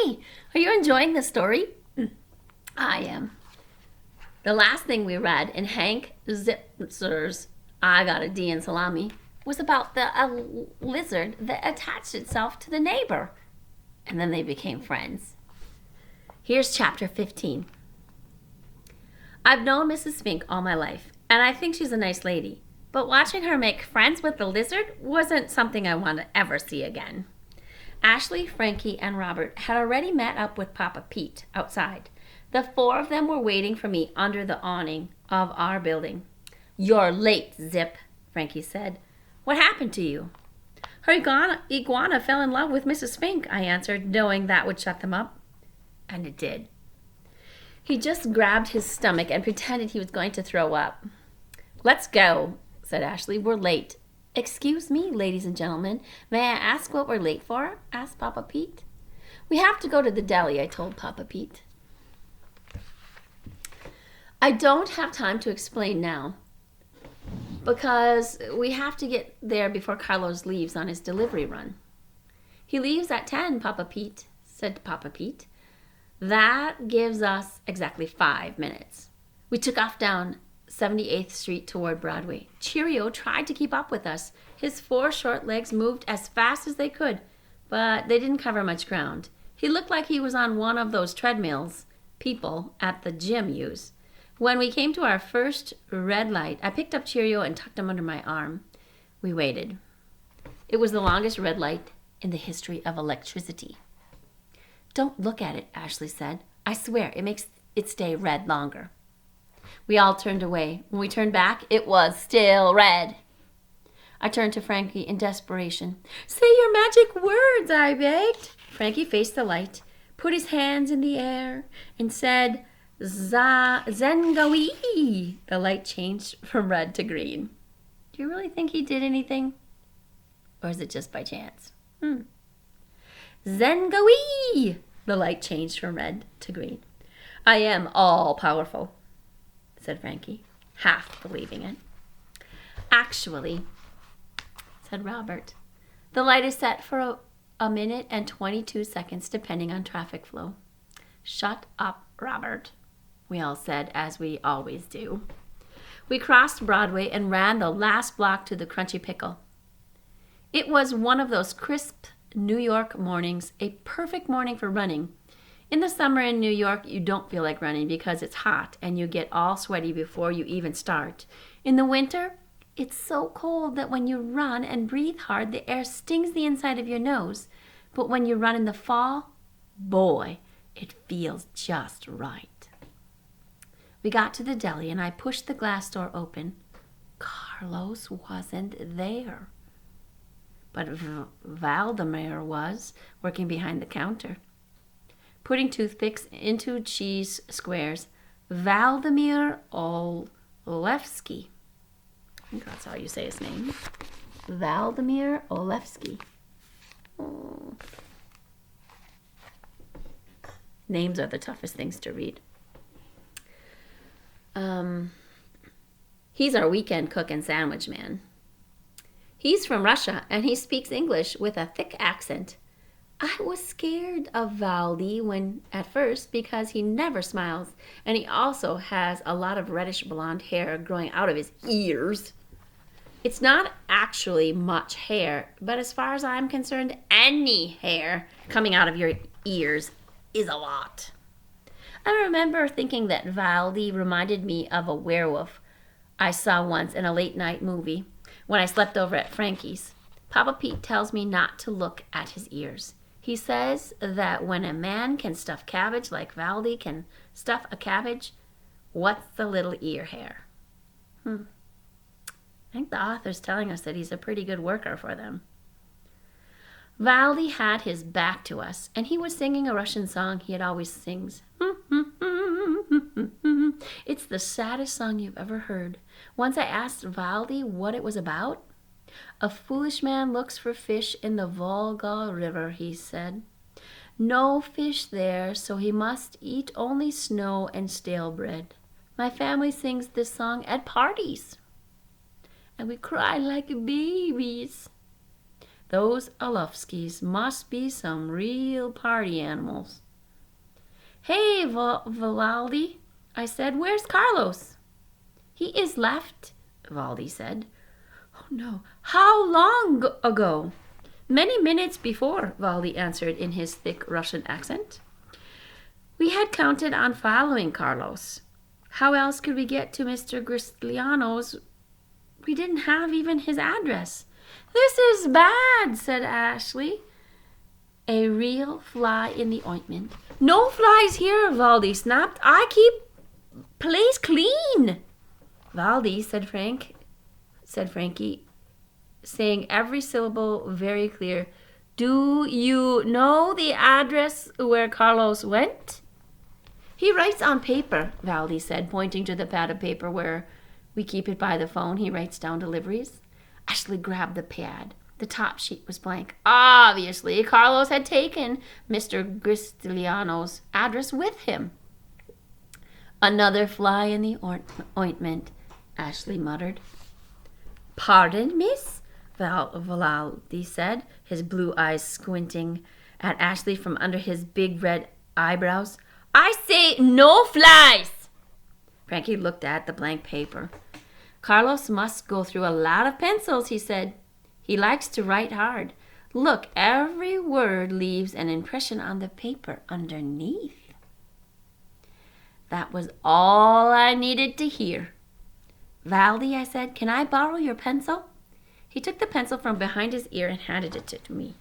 Hey, are you enjoying the story? I am. The last thing we read in Hank Zitzer's I Got a D in Salami was about a lizard that attached itself to the neighbor. And then they became friends. Here's chapter 15. I've known Mrs. Fink all my life, and I think she's a nice lady. But watching her make friends with the lizard wasn't something I want to ever see again. Ashley, Frankie, and Robert had already met up with Papa Pete outside. The four of them were waiting for me under the awning of our building. You're late, Zip, Frankie said. What happened to you? Her iguana fell in love with Mrs. Fink, I answered, knowing that would shut them up. And it did. He just grabbed his stomach and pretended he was going to throw up. Let's go, said Ashley. We're late. Excuse me, ladies and gentlemen. May I ask what we're late for? Asked Papa Pete. We have to go to the deli, I told Papa Pete. I don't have time to explain now because we have to get there before Carlos leaves on his delivery run. He leaves at 10, Papa Pete, said Papa Pete. That gives us exactly 5 minutes. We took off down 78th Street toward Broadway. Cheerio tried to keep up with us. His 4 short legs moved as fast as they could, but they didn't cover much ground. He looked like he was on one of those treadmills people at the gym use. When we came to our first red light, I picked up Cheerio and tucked him under my arm. We waited. It was the longest red light in the history of electricity. Don't look at it, Ashley said. I swear it makes it stay red longer. We all turned away. When we turned back, it was still red. I turned to Frankie in desperation. Say your magic words, I begged. Frankie faced the light, put his hands in the air, and said, Zengawi. The light changed from red to green. Do you really think he did anything? Or is it just by chance? Zengawi! The light changed from red to green. I am all-powerful, said Frankie, half believing it. Actually, said Robert, the light is set for a minute and 22 seconds depending on traffic flow. Shut up, Robert, we all said, as we always do. We crossed Broadway and ran the last block to the Crunchy Pickle. It was one of those crisp New York mornings, a perfect morning for running. In the summer in New York, you don't feel like running because it's hot and you get all sweaty before you even start. In the winter, it's so cold that when you run and breathe hard, the air stings the inside of your nose. But when you run in the fall, boy, it feels just right. We got to the deli and I pushed the glass door open. Carlos wasn't there. But Valdemar was, working behind the counter. Putting toothpicks into cheese squares. Valdemar Olewski. I think that's how you say his name. Valdemar Olewski. Oh. Names are the toughest things to read. He's our weekend cook and sandwich man. He's from Russia, and he speaks English with a thick accent. I was scared of Valdi at first because he never smiles, and he also has a lot of reddish blonde hair growing out of his ears. It's not actually much hair, but as far as I'm concerned, any hair coming out of your ears is a lot. I remember thinking that Valdi reminded me of a werewolf I saw once in a late-night movie when I slept over at Frankie's. Papa Pete tells me not to look at his ears. He says that when a man can stuff cabbage like Valdi can stuff a cabbage, what's the little ear hair? I think the author's telling us that he's a pretty good worker for them. Valdi had his back to us, and he was singing a Russian song he always sings. It's the saddest song you've ever heard. Once I asked Valdi what it was about. A foolish man looks for fish in the Volga River, he said. No fish there, so he must eat only snow and stale bread. My family sings this song at parties, and we cry like babies. Those Olufskis must be some real party animals. Hey, Vivaldi, I said, where's Carlos? He is left, Vivaldi said. Oh no, how long ago? Many minutes before, Vivaldi answered in his thick Russian accent. We had counted on following Carlos. How else could we get to Mr. Gristliano's? We didn't have even his address. This is bad, said Ashley. A real fly in the ointment. No flies here, Valdi snapped. I keep place clean. Valdi, said Frankie, saying every syllable very clear. Do you know the address where Carlos went? He writes on paper, Valdi said, pointing to the pad of paper where we keep it by the phone. He writes down deliveries. Ashley grabbed the pad. The top sheet was blank. Obviously, Carlos had taken Mr. Gristliano's address with him. Another fly in the ointment, Ashley muttered. Pardon, miss? Vivaldi said, his blue eyes squinting at Ashley from under his big red eyebrows. I say no flies! Frankie looked at the blank paper. Carlos must go through a lot of pencils, he said. He likes to write hard. Look, every word leaves an impression on the paper underneath. That was all I needed to hear. Valdi, I said, can I borrow your pencil? He took the pencil from behind his ear and handed it to me.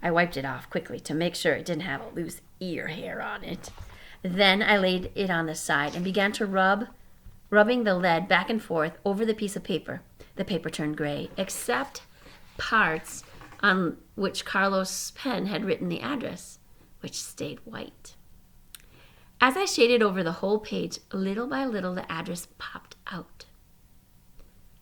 I wiped it off quickly to make sure it didn't have a loose ear hair on it. Then I laid it on the side and began to rubbing the lead back and forth over the piece of paper. The paper turned gray, except parts on which Carlos' pen had written the address, which stayed white. As I shaded over the whole page, little by little the address popped out.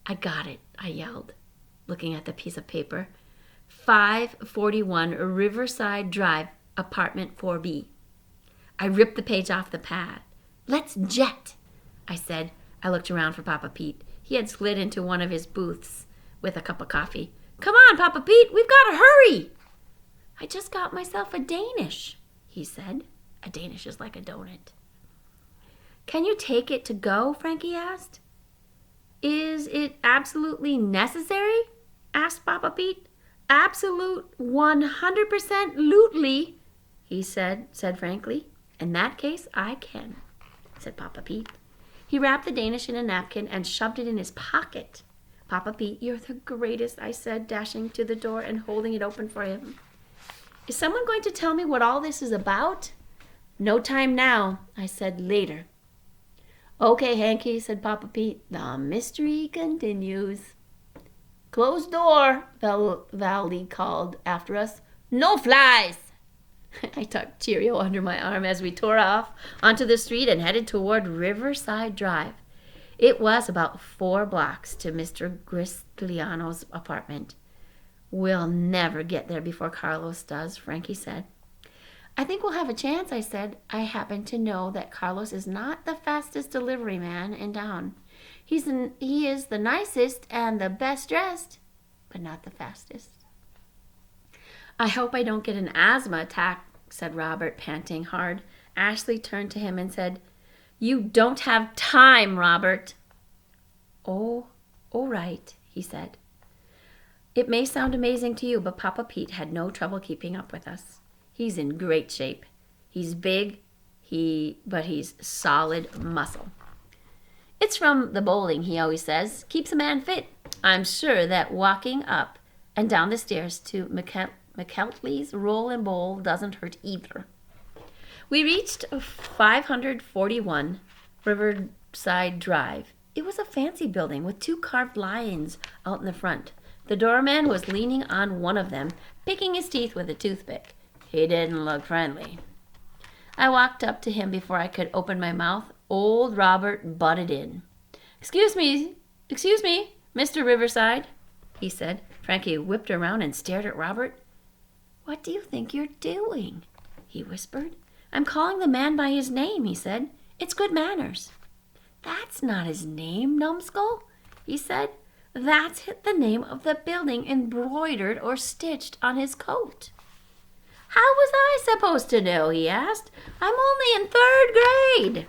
I got it, I yelled, looking at the piece of paper. 541 Riverside Drive, apartment 4B. I ripped the page off the pad. Let's jet, I said. I looked around for Papa Pete. He had slid into one of his booths with a cup of coffee. Come on, Papa Pete, we've got to hurry. I just got myself a Danish, he said. A Danish is like a donut. Can you take it to go? Frankie asked. Is it absolutely necessary? Asked Papa Pete. Absolute 100% lootly, he said frankly. In that case, I can, said Papa Pete. He wrapped the Danish in a napkin and shoved it in his pocket. Papa Pete, you're the greatest, I said, dashing to the door and holding it open for him. Is someone going to tell me what all this is about? No time now, I said, later. Okay, Hanky, said Papa Pete. The mystery continues. Closed door, Valdi called after us. No flies! I tucked Cheerio under my arm as we tore off onto the street and headed toward Riverside Drive. It was about 4 blocks to Mr. Gristliano's apartment. We'll never get there before Carlos does, Frankie said. I think we'll have a chance, I said. I happen to know that Carlos is not the fastest delivery man in town. He is the nicest and the best dressed, but not the fastest. I hope I don't get an asthma attack, said Robert, panting hard. Ashley turned to him and said, You don't have time, Robert. Oh, all right, he said. It may sound amazing to you, but Papa Pete had no trouble keeping up with us. He's in great shape. He's big, but he's solid muscle. It's from the bowling, he always says. Keeps a man fit. I'm sure that walking up and down the stairs to McKeltley's Roll and Bowl doesn't hurt either. We reached 541 Riverside Drive. It was a fancy building with 2 carved lions out in the front. The doorman was leaning on one of them, picking his teeth with a toothpick. He didn't look friendly. I walked up to him before I could open my mouth. Old Robert butted in. Excuse me, Mr. Riverside, he said. Frankie whipped around and stared at Robert. What do you think you're doing? He whispered. I'm calling the man by his name, he said. It's good manners. That's not his name, numbskull, he said. That's the name of the building embroidered or stitched on his coat. How was I supposed to know, he asked. I'm only in 3rd grade.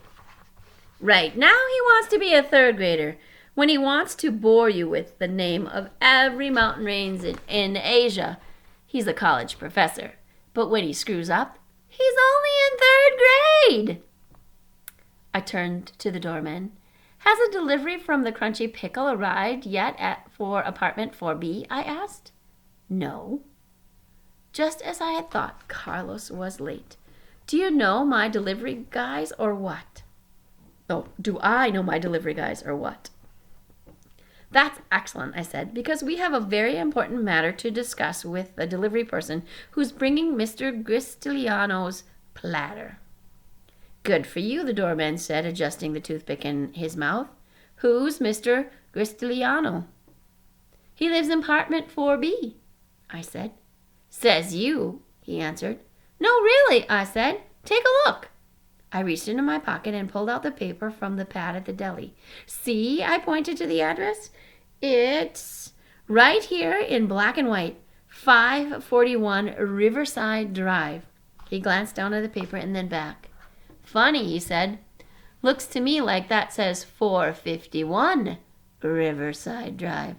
Right, now he wants to be a 3rd grader when he wants to bore you with the name of every mountain range in Asia. He's a college professor, but when he screws up, he's only in 3rd grade. I turned to the doorman. Has a delivery from the Crunchy Pickle arrived yet for apartment 4B? I asked. No. Just as I had thought, Carlos was late. Do you know my delivery guys or what? Oh, do I know my delivery guys or what? That's excellent, I said, because we have a very important matter to discuss with the delivery person who's bringing Mr. Gristiliano's platter. Good for you, the doorman said, adjusting the toothpick in his mouth. Who's Mr. Gristiliano? He lives in apartment 4B, I said. Says you, he answered. No, really, I said. Take a look. I reached into my pocket and pulled out the paper from the pad at the deli. See, I pointed to the address. It's right here in black and white. 541 Riverside Drive. He glanced down at the paper and then back. Funny, he said. Looks to me like that says 451 Riverside Drive.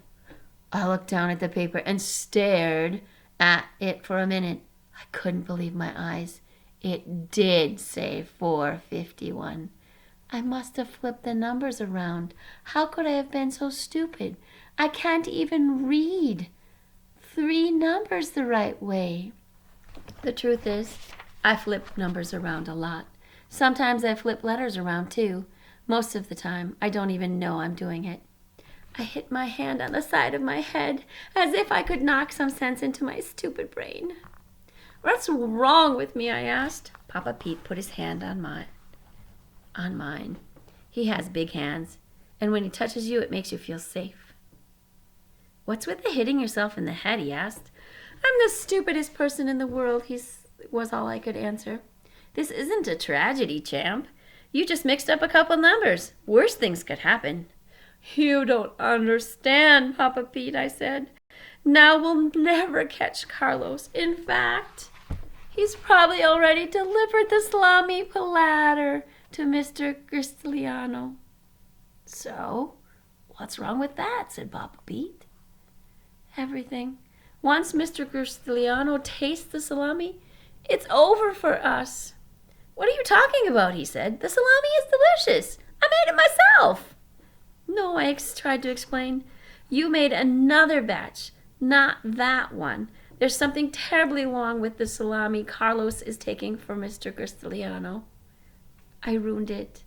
I looked down at the paper and stared at it for a minute. I couldn't believe my eyes. It did say 451. I must have flipped the numbers around. How could I have been so stupid? I can't even read 3 numbers the right way. The truth is, I flip numbers around a lot. Sometimes I flip letters around too. Most of the time, I don't even know I'm doing it. I hit my hand on the side of my head as if I could knock some sense into my stupid brain. What's wrong with me? I asked. Papa Pete put his hand on mine. He has big hands, and when he touches you, it makes you feel safe. What's with the hitting yourself in the head? He asked. I'm the stupidest person in the world, was all I could answer. This isn't a tragedy, champ. You just mixed up a couple numbers. Worse things could happen. You don't understand, Papa Pete, I said. Now we'll never catch Carlos. In fact, he's probably already delivered the salami platter to Mr. Gristiliano. So, what's wrong with that? Said Papa Pete. Everything. Once Mr. Gristiliano tastes the salami, it's over for us. What are you talking about? He said. The salami is delicious. I made it myself. No, I tried to explain. You made another batch, not that one. There's something terribly wrong with the salami Carlos is taking for Mr. Gristiliano. I ruined it.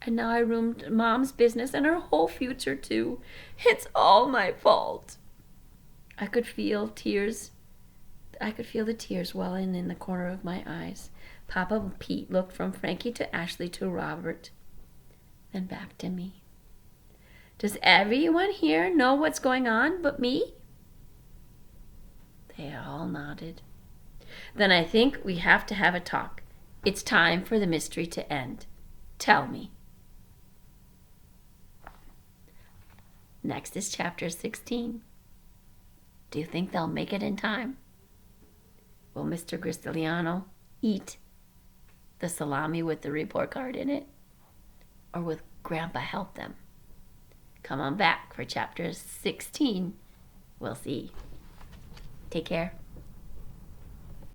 And now I ruined Mom's business and her whole future, too. It's all my fault. I could feel the tears welling in the corner of my eyes. Papa Pete looked from Frankie to Ashley to Robert, then back to me. Does everyone here know what's going on but me? They all nodded. Then I think we have to have a talk. It's time for the mystery to end. Tell me. Next is chapter 16. Do you think they'll make it in time? Will Mr. Gristiliano eat the salami with the report card in it? Or will Grandpa help them? Come on back for chapter 16. We'll see. Take care.